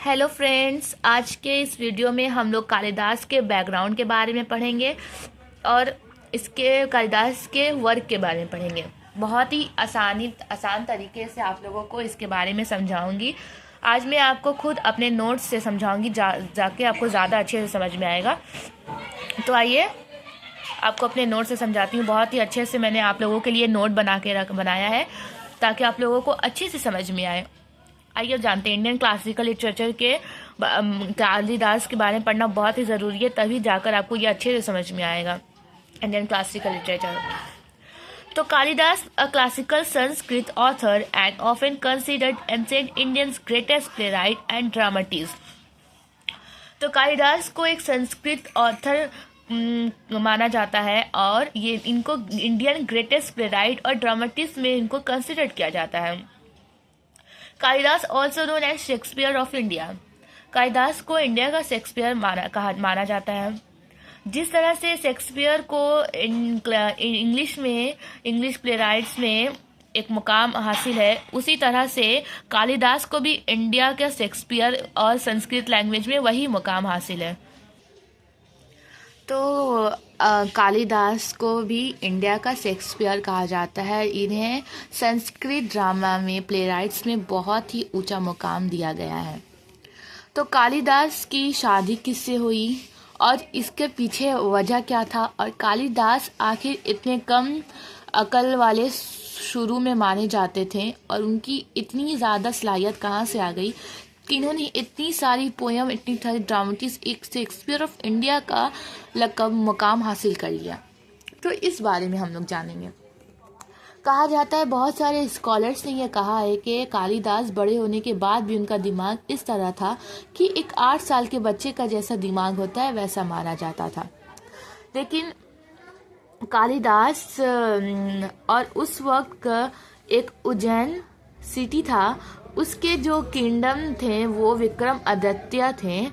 Hello friends, आज के इस वीडियो में हम लोग कालिदास के बैकग्राउंड के बारे में पढ़ेंगे और इसके कालिदास के वर्क के बारे में पढ़ेंगे। बहुत ही आसान तरीके से आप लोगों को इसके बारे में समझाऊंगी। आज मैं आपको खुद अपने नोट्स से समझाऊंगी, जाके आपको ज़्यादा अच्छे से समझ में आएगा। तो आइए आपको अपने नोट से समझाती हूँ। बहुत ही अच्छे से मैंने आप लोगों के लिए नोट बनाया है ताकि आप लोगों को अच्छे से समझ में आए। आइए जानते हैं, इंडियन क्लासिकल लिटरेचर के कालिदास के बारे में पढ़ना बहुत ही ज़रूरी है, तभी जाकर आपको ये अच्छे से समझ में आएगा इंडियन क्लासिकल लिटरेचर। तो Kalidas, a classical Sanskrit author and often considered ancient Indians greatest playwright and dramatist. तो कालिदास को एक संस्कृत ऑथर माना जाता है और ये इनको इंडियन ग्रेटेस्ट प्लेराइट और ड्रामाटिस्ट में इनको कंसिडर किया जाता है। Kalidas also known as Shakespeare of India. Kalidas को इंडिया का शेक्सपियर माना जाता है। जिस तरह से शेक्सपियर को इंग्लिश प्लेराइट्स में एक मुकाम हासिल है, उसी तरह से कालिदास को भी इंडिया का शेक्सपियर और संस्कृत लैंग्वेज में वही मुकाम हासिल है। तो कालिदास को भी इंडिया का शेक्सपियर कहा जाता है। इन्हें संस्कृत ड्रामा में प्लेराइट्स में बहुत ही ऊंचा मुकाम दिया गया है। तो कालिदास की शादी किससे हुई और इसके पीछे वजह क्या था, और कालिदास आखिर इतने कम अकल वाले शुरू में माने जाते थे और उनकी इतनी ज़्यादा सलाहियत कहाँ से आ गई कि इन्होंने इतनी सारी पोयम, इतनी सारी ड्रामेटिस्ट, एक शेक्सपियर ऑफ इंडिया का लक़ब मुकाम हासिल कर लिया। तो इस बारे में हम लोग जानेंगे। कहा जाता है, बहुत सारे स्कॉलर्स ने यह कहा है कि कालिदास बड़े होने के बाद भी उनका दिमाग इस तरह था कि एक 8 साल के बच्चे का जैसा दिमाग होता है वैसा माना जाता था। लेकिन कालिदास और उस वक्त एक उज्जैन सिटी था, उसके जो किंगडम थे वो विक्रमादित्य थे।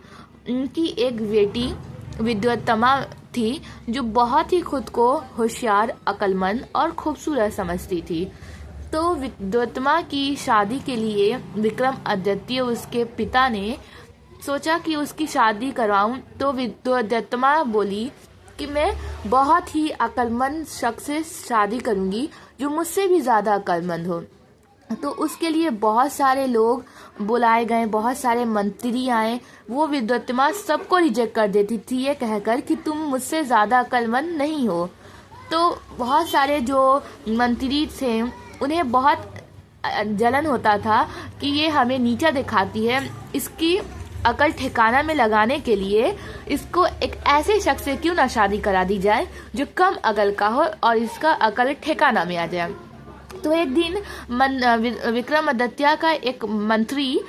उनकी एक बेटी विद्वत्तमा थी जो बहुत ही खुद को होशियार, अक्लमंद और खूबसूरत समझती थी। तो विद्वत्तमा की शादी के लिए विक्रमादित्य, उसके पिता ने सोचा कि उसकी शादी करवाऊं। तो विद्वत्तमा बोली कि मैं बहुत ही अक्लमंद शख्स से शादी करूंगी जो मुझसे भी ज़्यादा अक्लमंद हो। तो उसके लिए बहुत सारे लोग बुलाए गए, बहुत सारे मंत्री आए। वो विद्वत्तमा सबको रिजेक्ट कर देती थी ये कहकर कि तुम मुझसे ज़्यादा अक्लमंद नहीं हो। तो बहुत सारे जो मंत्री थे उन्हें बहुत जलन होता था कि ये हमें नीचा दिखाती है, इसकी अकल ठिकाना में लगाने के लिए इसको एक ऐसे शख्स से क्यों ना शादी करा दी जाए जो कम अकल का हो और इसका अकल ठिकाना में आ जाए। तो एक दिन विक्रमादित्य का एक मंत्री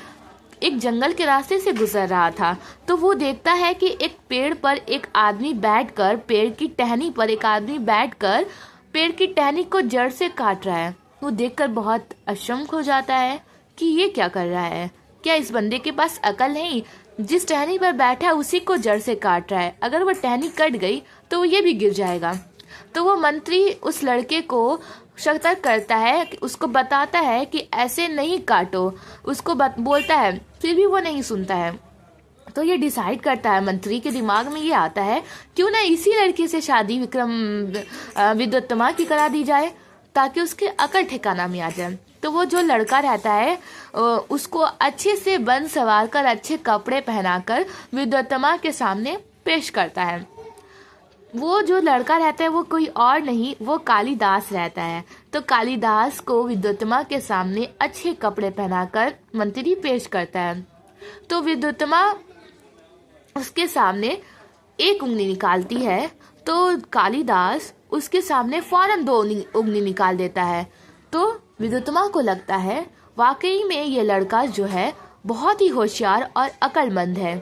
एक जंगल के रास्ते से गुजर रहा था। तो वो देखता है कि एक पेड़ पर एक आदमी बैठकर, पेड़ की टहनी पर एक आदमी बैठकर पेड़ की टहनी को जड़ से काट रहा है। वो देखकर बहुत अचंभित हो जाता है कि ये क्या कर रहा है, क्या इस बंदे के पास अकल नहीं? जिस टहनी पर बैठा है उसी को जड़ से काट रहा है। अगर वो टहनी कट गई तो ये भी गिर जाएगा। तो वो मंत्री उस लड़के को सतर्क करता है, उसको बताता है कि ऐसे नहीं काटो, उसको बोलता है, फिर भी वो नहीं सुनता है। तो ये डिसाइड करता है, मंत्री के दिमाग में ये आता है क्यों ना इसी लड़के से शादी विद्वत्तमा की करा दी जाए ताकि उसके अकल ठिकाना में आ जाए। तो वो जो लड़का रहता है उसको अच्छे से बन सवार कर, अच्छे कपड़े पहनाकर विद्वत्तमा के सामने पेश करता है। वो जो लड़का रहता है वो कोई और नहीं, वो कालिदास रहता है। तो कालिदास को विद्वत्तमा के सामने अच्छे कपड़े पहनाकर मंत्री पेश करता है। तो विद्वत्तमा उसके सामने एक उंगली निकालती है, तो कालिदास उसके सामने फौरन 2 उंगली निकाल देता है। तो विद्वत्तमा को लगता है वाकई में ये लड़का जो है बहुत ही होशियार और अक्लमंद है।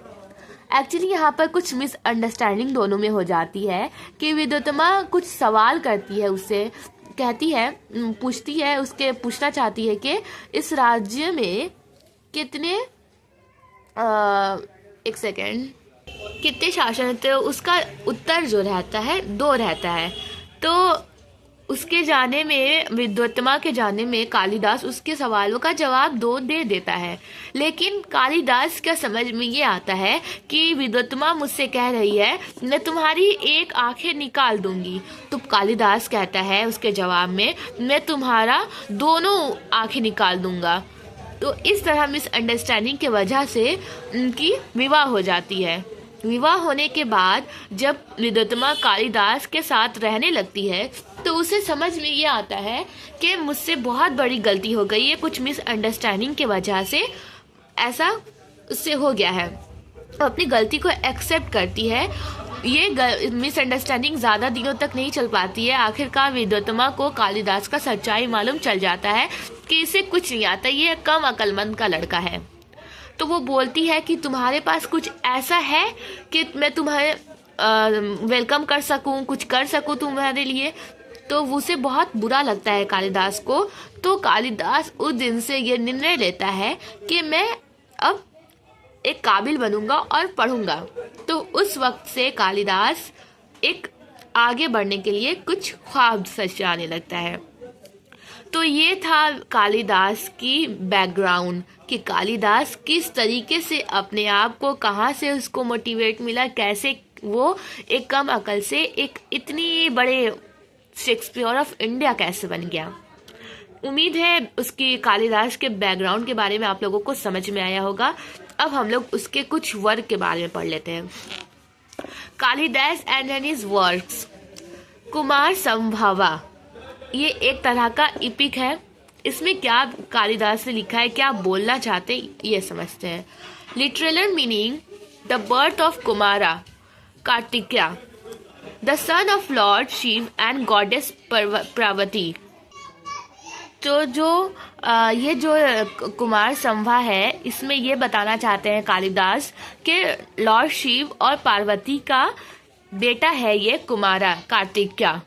एक्चुअली यहाँ पर कुछ मिसअंडरस्टैंडिंग दोनों में हो जाती है कि विद्वत्तमा कुछ सवाल करती है, उससे कहती है, पूछना चाहती है कि इस राज्य में कितने कितने शासन थे। उसका उत्तर जो रहता है 2 रहता है। तो उसके जाने में, विद्वत्मा के जाने में कालिदास उसके सवालों का जवाब दे देता है। लेकिन कालिदास का समझ में ये आता है कि विद्वत्मा मुझसे कह रही है मैं तुम्हारी एक आंखें निकाल दूंगी। तो कालिदास कहता है उसके जवाब में मैं तुम्हारा दोनों आंखें निकाल दूंगा। तो इस तरह मिसअंडरस्टैंडिंग की वजह से उनकी विवाह हो जाती है। विवाह होने के बाद जब विद्वत्मा कालिदास के साथ रहने लगती है तो उसे समझ में ये आता है कि मुझसे बहुत बड़ी गलती हो गई है, कुछ मिसअंडरस्टैंडिंग की वजह से ऐसा उससे हो गया है। तो अपनी गलती को एक्सेप्ट करती है। ये मिसअंडरस्टैंडिंग ज़्यादा दिनों तक नहीं चल पाती है। आखिरकार विद्वत्मा को कालिदास का सच्चाई मालूम चल जाता है कि इसे कुछ नहीं आता, ये कम अक्लमंद का लड़का है। तो वो बोलती है कि तुम्हारे पास कुछ ऐसा है कि मैं तुम्हारे वेलकम कर सकूं, कुछ कर सकूं तुम्हारे लिए। तो उसे बहुत बुरा लगता है कालिदास को। तो कालिदास उस दिन से ये निर्णय लेता है कि मैं अब एक काबिल बनूंगा और पढ़ूंगा। तो उस वक्त से कालिदास एक आगे बढ़ने के लिए कुछ ख्वाब सजाने लगता है। तो ये था कालिदास की बैकग्राउंड कि कालिदास किस तरीके से अपने आप को, कहाँ से उसको मोटिवेट मिला, कैसे वो एक कम अकल से एक इतनी बड़े शेक्सपियर ऑफ इंडिया कैसे बन गया। उम्मीद है उसकी कालिदास के बैकग्राउंड के बारे में आप लोगों को समझ में आया होगा। अब हम लोग उसके कुछ वर्क के बारे में पढ़ लेते हैं। Kalidas and his works. Kumarasambhava ये एक तरह का इपिक है। इसमें क्या कालिदास ने लिखा है, क्या बोलना चाहते हैं, ये समझते हैं। Literal meaning the birth of Kumara Kartikeya the son of lord Shiva and goddess Parvati. तो ये जो कुमार संभवा है, इसमें ये बताना चाहते हैं कालिदास कि लॉर्ड शिव और पार्वती का बेटा है ये कुमारा कार्तिकेय।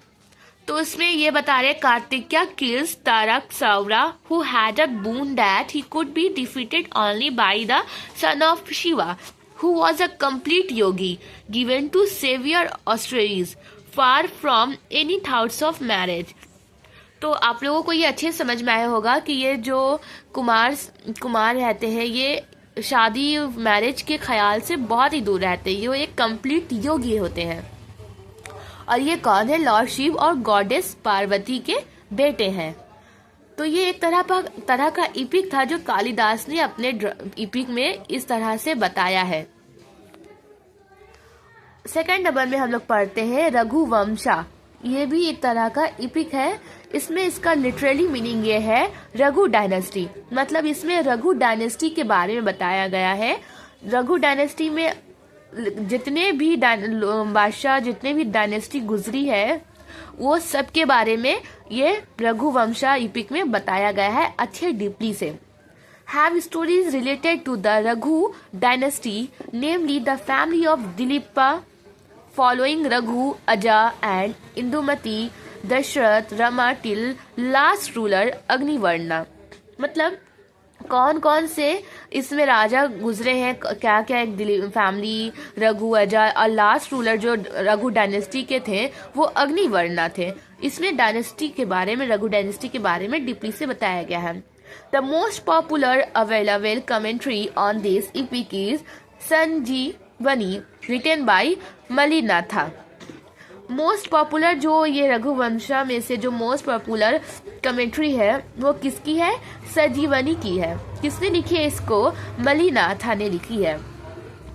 तो उसमें ये बता रहे Kartikeya kills Tarakasura who had a boon that he could be defeated only by the son of Shiva, who was a complete yogi given to severe austerities, far from any thoughts of marriage। तो आप लोगों को ये अच्छे से समझ में आया होगा कि ये जो कुमार रहते हैं ये शादी मैरिज के ख्याल से बहुत ही दूर रहते हैं। ये एक कंप्लीट योगी होते हैं। और ये कौन है? लॉर्ड शिव और गॉडेस पार्वती के बेटे हैं। तो ये एक तरह का इपिक था जो कालिदास ने अपने इपिक में इस तरह से बताया है। सेकंड नंबर में हम लोग पढ़ते हैं रघुवंशा। ये भी एक तरह का इपिक है। इसमें इसका लिटरली मीनिंग ये है रघु डायनेस्टी, मतलब इसमें रघु डायनेस्टी के बारे में बताया गया है। रघु डायनेस्टी में जितने भी बादशाह, जितने भी डायनेस्टी गुजरी है, वो सब के बारे में ये रघुवंशा इपिक में बताया गया है अच्छे डीपली से। Have stories related to the Raghu dynasty, namely the family of Dilipa, following Raghu, Aja and Indumati, Dashrath, Rama till last ruler Agnivarna। मतलब कौन कौन से इसमें राजा गुजरे हैं, क्या क्या एक फैमिली रघु, अजा और लास्ट रूलर जो रघु डायनेस्टी के थे वो अग्निवर्णा थे। इसमें डायनेस्टी के बारे में, रघु डायनेस्टी के बारे में डीपली से बताया गया है। The most popular available commentary on this epic is Sanjivani written by Mallinatha. Most popular जो ये रघुवंशा में से जो मोस्ट पॉपुलर कमेंट्री है वो किसकी है? संजीवनी की है। किसने लिखी है इसको? मलिनाथा ने लिखी है।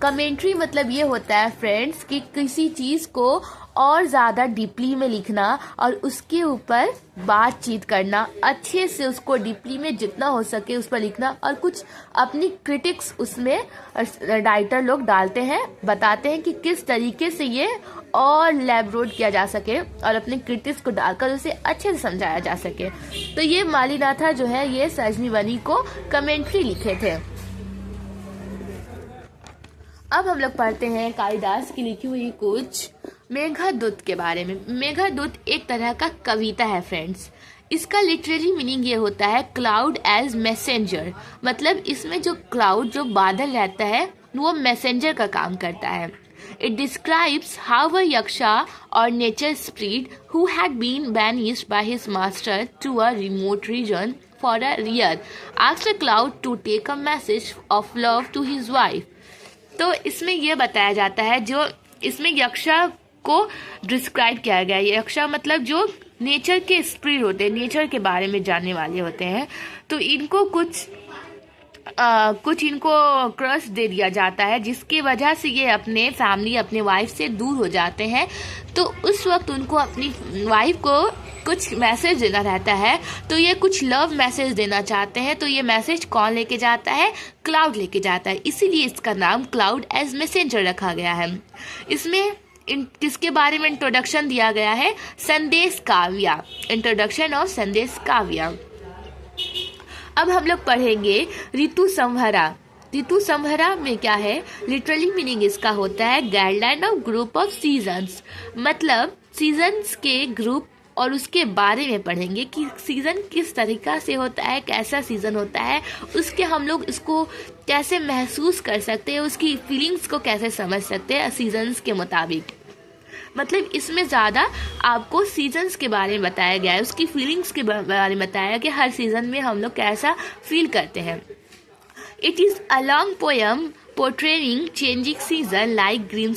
कमेंट्री मतलब ये होता है फ्रेंड्स कि किसी चीज को और ज़्यादा डीपली में लिखना और उसके ऊपर बातचीत करना, अच्छे से उसको डीपली में जितना हो सके उस पर लिखना और कुछ अपनी क्रिटिक्स उसमें राइटर लोग डालते हैं, बताते हैं कि किस तरीके से ये और लैबोरेट किया जा सके और अपने क्रिटिक्स को डालकर उसे अच्छे से समझाया जा सके। तो ये मलिनाथा जो है ये संजीवनी को कमेंट्री लिखे थे। अब हम लोग पढ़ते हैं कालिदास की लिखी हुई कुछ मेघदूत के बारे में। मेघदूत एक तरह का कविता है फ्रेंड्स। इसका लिटरली मीनिंग ये होता है क्लाउड एज मैसेंजर, मतलब इसमें जो क्लाउड, जो बादल रहता है वो मैसेंजर का काम करता है। It describes how a yaksha or nature spirit who had been banished by his master to a remote region for a year asked a cloud to take a message of love to his wife. तो इसमें यह बताया जाता है, जो इसमें यक्षा को describe किया गया है। यक्षा मतलब जो नेचर के स्पिरिट होते हैं, नेचर के बारे में जानने वाले होते हैं, तो इनको कुछ इनको क्रश दे दिया जाता है, जिसकी वजह से ये अपने फैमिली, अपने वाइफ से दूर हो जाते हैं। तो उस वक्त उनको अपनी वाइफ को कुछ मैसेज देना रहता है, तो ये कुछ लव मैसेज देना चाहते हैं। तो ये मैसेज कौन लेके जाता है? क्लाउड लेके जाता है, इसीलिए इसका नाम क्लाउड एज मैसेंजर रखा गया है। इसमें किसके बारे में इंट्रोडक्शन दिया गया है? संदेश काव्या, इंट्रोडक्शन ऑफ संदेश काव्या। अब हम लोग पढ़ेंगे ऋतु संवहरा। ऋतु संवहरा में क्या है? लिटरली मीनिंग इसका होता है guideline of group of seasons, मतलब सीजन्स के ग्रुप और उसके बारे में पढ़ेंगे कि सीज़न किस तरीक़ा से होता है, कैसा सीज़न होता है, उसके हम लोग इसको कैसे महसूस कर सकते हैं, उसकी फीलिंग्स को कैसे समझ सकते हैं सीजन्स के मुताबिक। मतलब इसमें ज़्यादा आपको सीजन्स के बारे में बताया गया है, उसकी फीलिंग्स के बारे में बताया कि हर सीज़न में हम लोग कैसा फील करते हैं। It is a long poem portraying changing season like green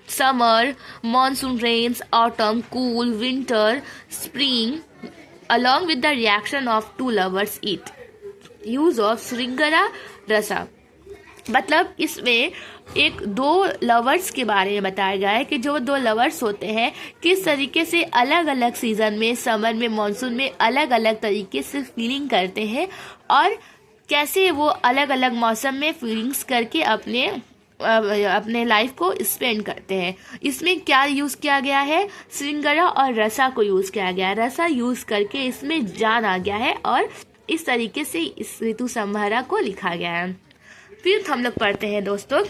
summer, monsoon rains, autumn, cool, winter, spring, along with the reaction of two lovers eat. Use of Sringara Rasa. मतलब इसमें एक दो लवर्स के बारे में बताया गया है कि जो दो लवर्स होते हैं किस तरीके से अलग अलग सीज़न में, समर में, मानसून में अलग अलग तरीके से फीलिंग करते हैं और कैसे वो अलग अलग मौसम में फीलिंग्स करके अपने लाइफ को स्पेंड करते हैं। इसमें क्या यूज़ किया गया है? श्रृंगारा और रसा को यूज़ किया गया है। रसा यूज़ करके इसमें जान आ गया है और इस तरीके से इस ऋतु संवहरा को लिखा गया है। फिर हम लोग पढ़ते हैं दोस्तों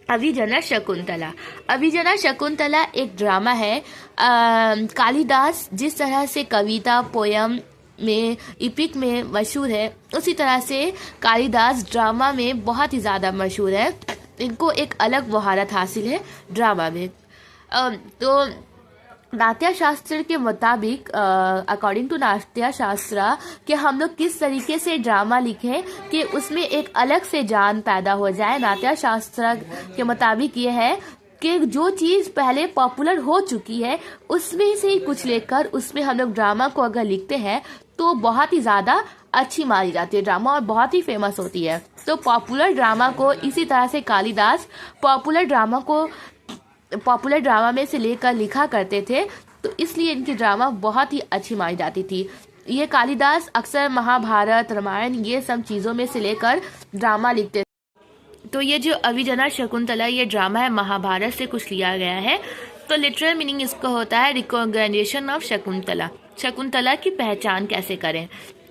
अभिजना शकुंतला। अभिजना शकुंतला एक ड्रामा है। कालिदास जिस तरह से कविता, पोयम में, इपिक में मशहूर है, उसी तरह से कालिदास ड्रामा में बहुत ही ज़्यादा मशहूर है। इनको एक अलग महारत हासिल है ड्रामा में। तो नाट्य शास्त्र के मुताबिक, अकॉर्डिंग टू नाट्य शास्त्र, कि हम लोग किस तरीके से ड्रामा लिखें कि उसमें एक अलग से जान पैदा हो जाए। नाट्य शास्त्र के मुताबिक ये है कि जो चीज़ पहले पॉपुलर हो चुकी है उसमें से ही कुछ लेकर उसमें हम लोग ड्रामा को अगर लिखते हैं तो बहुत ही ज़्यादा अच्छी मानी जाती है ड्रामा और बहुत ही फेमस होती है। तो पॉपुलर ड्रामा को इसी तरह से कालिदास पॉपुलर ड्रामा में से लेकर लिखा करते थे, तो इसलिए इनकी ड्रामा बहुत ही अच्छी मानी जाती थी। ये कालिदास अक्सर महाभारत, रामायण, ये सब चीज़ों में से लेकर ड्रामा लिखते थे। तो ये जो अभिजना शकुंतला ये ड्रामा है, महाभारत से कुछ लिया गया है। तो लिटरल मीनिंग इसका होता है रिकॉग्निशन ऑफ शकुंतला, शकुंतला की पहचान कैसे करें।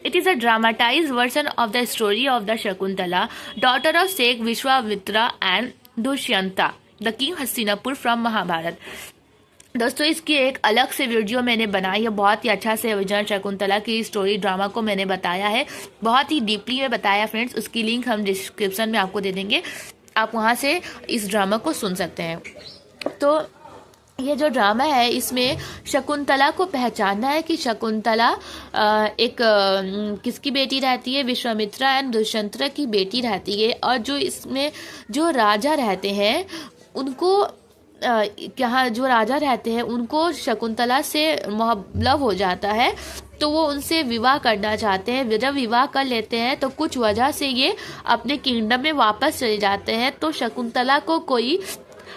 It is a dramatize version of the story of the Shakuntala, daughter of sage Vishwamitra and Dushyanta, the king Hastinapur from Mahabharata. दोस्तों इसकी एक अलग से वीडियो मैंने बनाई है, बहुत ही अच्छा से अभिजना शकुंतला की स्टोरी ड्रामा को मैंने बताया है, बहुत ही डीपली में बताया फ्रेंड्स। उसकी लिंक हम डिस्क्रिप्शन में आपको दे देंगे, आप वहां से इस ड्रामा को सुन सकते हैं। तो ये जो ड्रामा है इसमें शकुंतला को पहचानना है कि शकुंतला एक किसकी बेटी रहती है? विश्वामित्रा एंड दुष्यंत की बेटी रहती है। और जो इसमें जो राजा रहते हैं उनको यहाँ जो राजा रहते हैं उनको शकुंतला से लव हो जाता है, तो वो उनसे विवाह करना चाहते हैं। जब विवाह कर लेते हैं तो कुछ वजह से ये अपने किंगडम में वापस चले जाते हैं। तो शकुंतला को कोई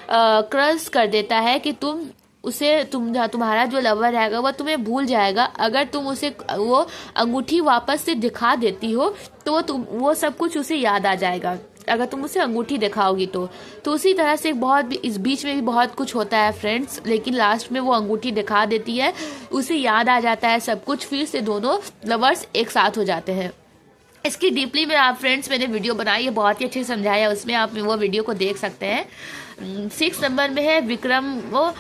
क्रश कर देता है कि तुम्हारा जो लवर रहेगा वो तुम्हें भूल जाएगा अगर तुम उसे वो अंगूठी वापस से दिखा देती हो, तो वो सब कुछ उसे याद आ जाएगा अगर तुम उसे अंगूठी दिखाओगी तो उसी तरह से इस बीच में भी बहुत कुछ होता है फ्रेंड्स, लेकिन लास्ट में वो अंगूठी दिखा देती है, उसे याद आ जाता है सब कुछ, फिर से दोनों लवर्स एक साथ हो जाते हैं। इसकी डीपली में आप फ्रेंड्स मैंने वीडियो बनाई है, बहुत ही अच्छे से समझाया, उसमें आप वो वीडियो को देख सकते हैं। 6 नंबर में है विक्रम वो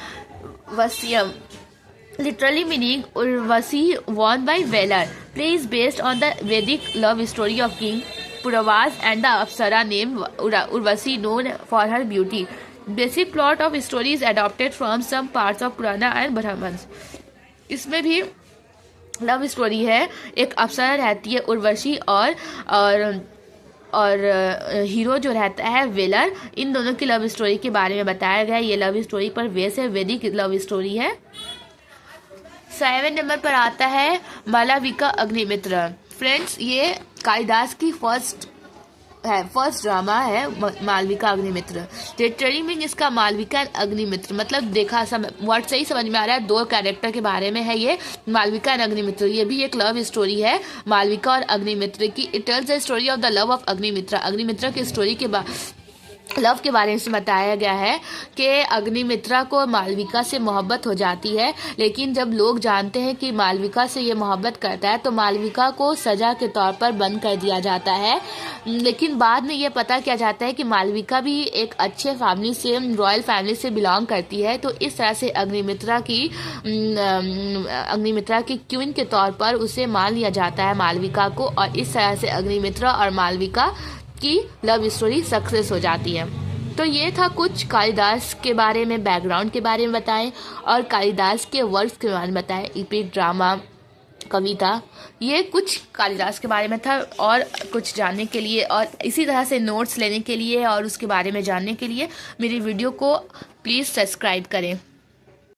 वसीयम, literally meaning Urvashi won by valour, play is based on the Vedic love story of king Pururavas and the apsara name Urvashi known for her beauty. Basic plot of story is adopted from some parts of Purana and Brahmanas. इसमें भी love story है। एक अप्सरा रहती है उर्वशी और hero जो रहता है वेलर। इन दोनों की लव स्टोरी के बारे में बताया गया है। ये लव स्टोरी पर बेस है, वैदिक लव स्टोरी है। 7 नंबर पर आता है मालविका अग्निमित्र। फ्रेंड्स, ये कालिदास की फर्स्ट ड्रामा है मालविका अग्निमित्र। लिटरेरी मीन इसका मालविका एंड अग्निमित्र, मतलब देखा वर्ड से ही समझ में आ रहा है, 2 कैरेक्टर के बारे में है ये मालविका एंड अग्निमित्र। ये भी एक लव स्टोरी है मालविका और अग्निमित्र की। It tells the story of the love of Agnimitra. Agnimitra की स्टोरी के लव के बारे में बताया गया है कि अग्निमित्रा को मालविका से मोहब्बत हो जाती है, लेकिन जब लोग जानते हैं कि मालविका से ये मोहब्बत करता है तो मालविका को सजा के तौर पर बंद कर दिया जाता है। लेकिन बाद में ये पता किया जाता है कि मालविका भी एक अच्छे फैमिली से, रॉयल फैमिली से बिलोंग करती है। तो इस तरह से अग्निमित्रा की क्वीन के तौर पर उसे मान लिया जाता है मालविका को, और इस तरह से अग्निमित्रा और मालविका की लव स्टोरी सक्सेस हो जाती है। तो ये था कुछ कालिदास के बारे में, बैकग्राउंड के बारे में बताएं और कालिदास के वर्क्स के बारे में बताएं, एपिक, ड्रामा, कविता। ये कुछ कालिदास के बारे में था। और कुछ जानने के लिए और इसी तरह से नोट्स लेने के लिए और उसके बारे में जानने के लिए मेरी वीडियो को प्लीज़ सब्सक्राइब करें।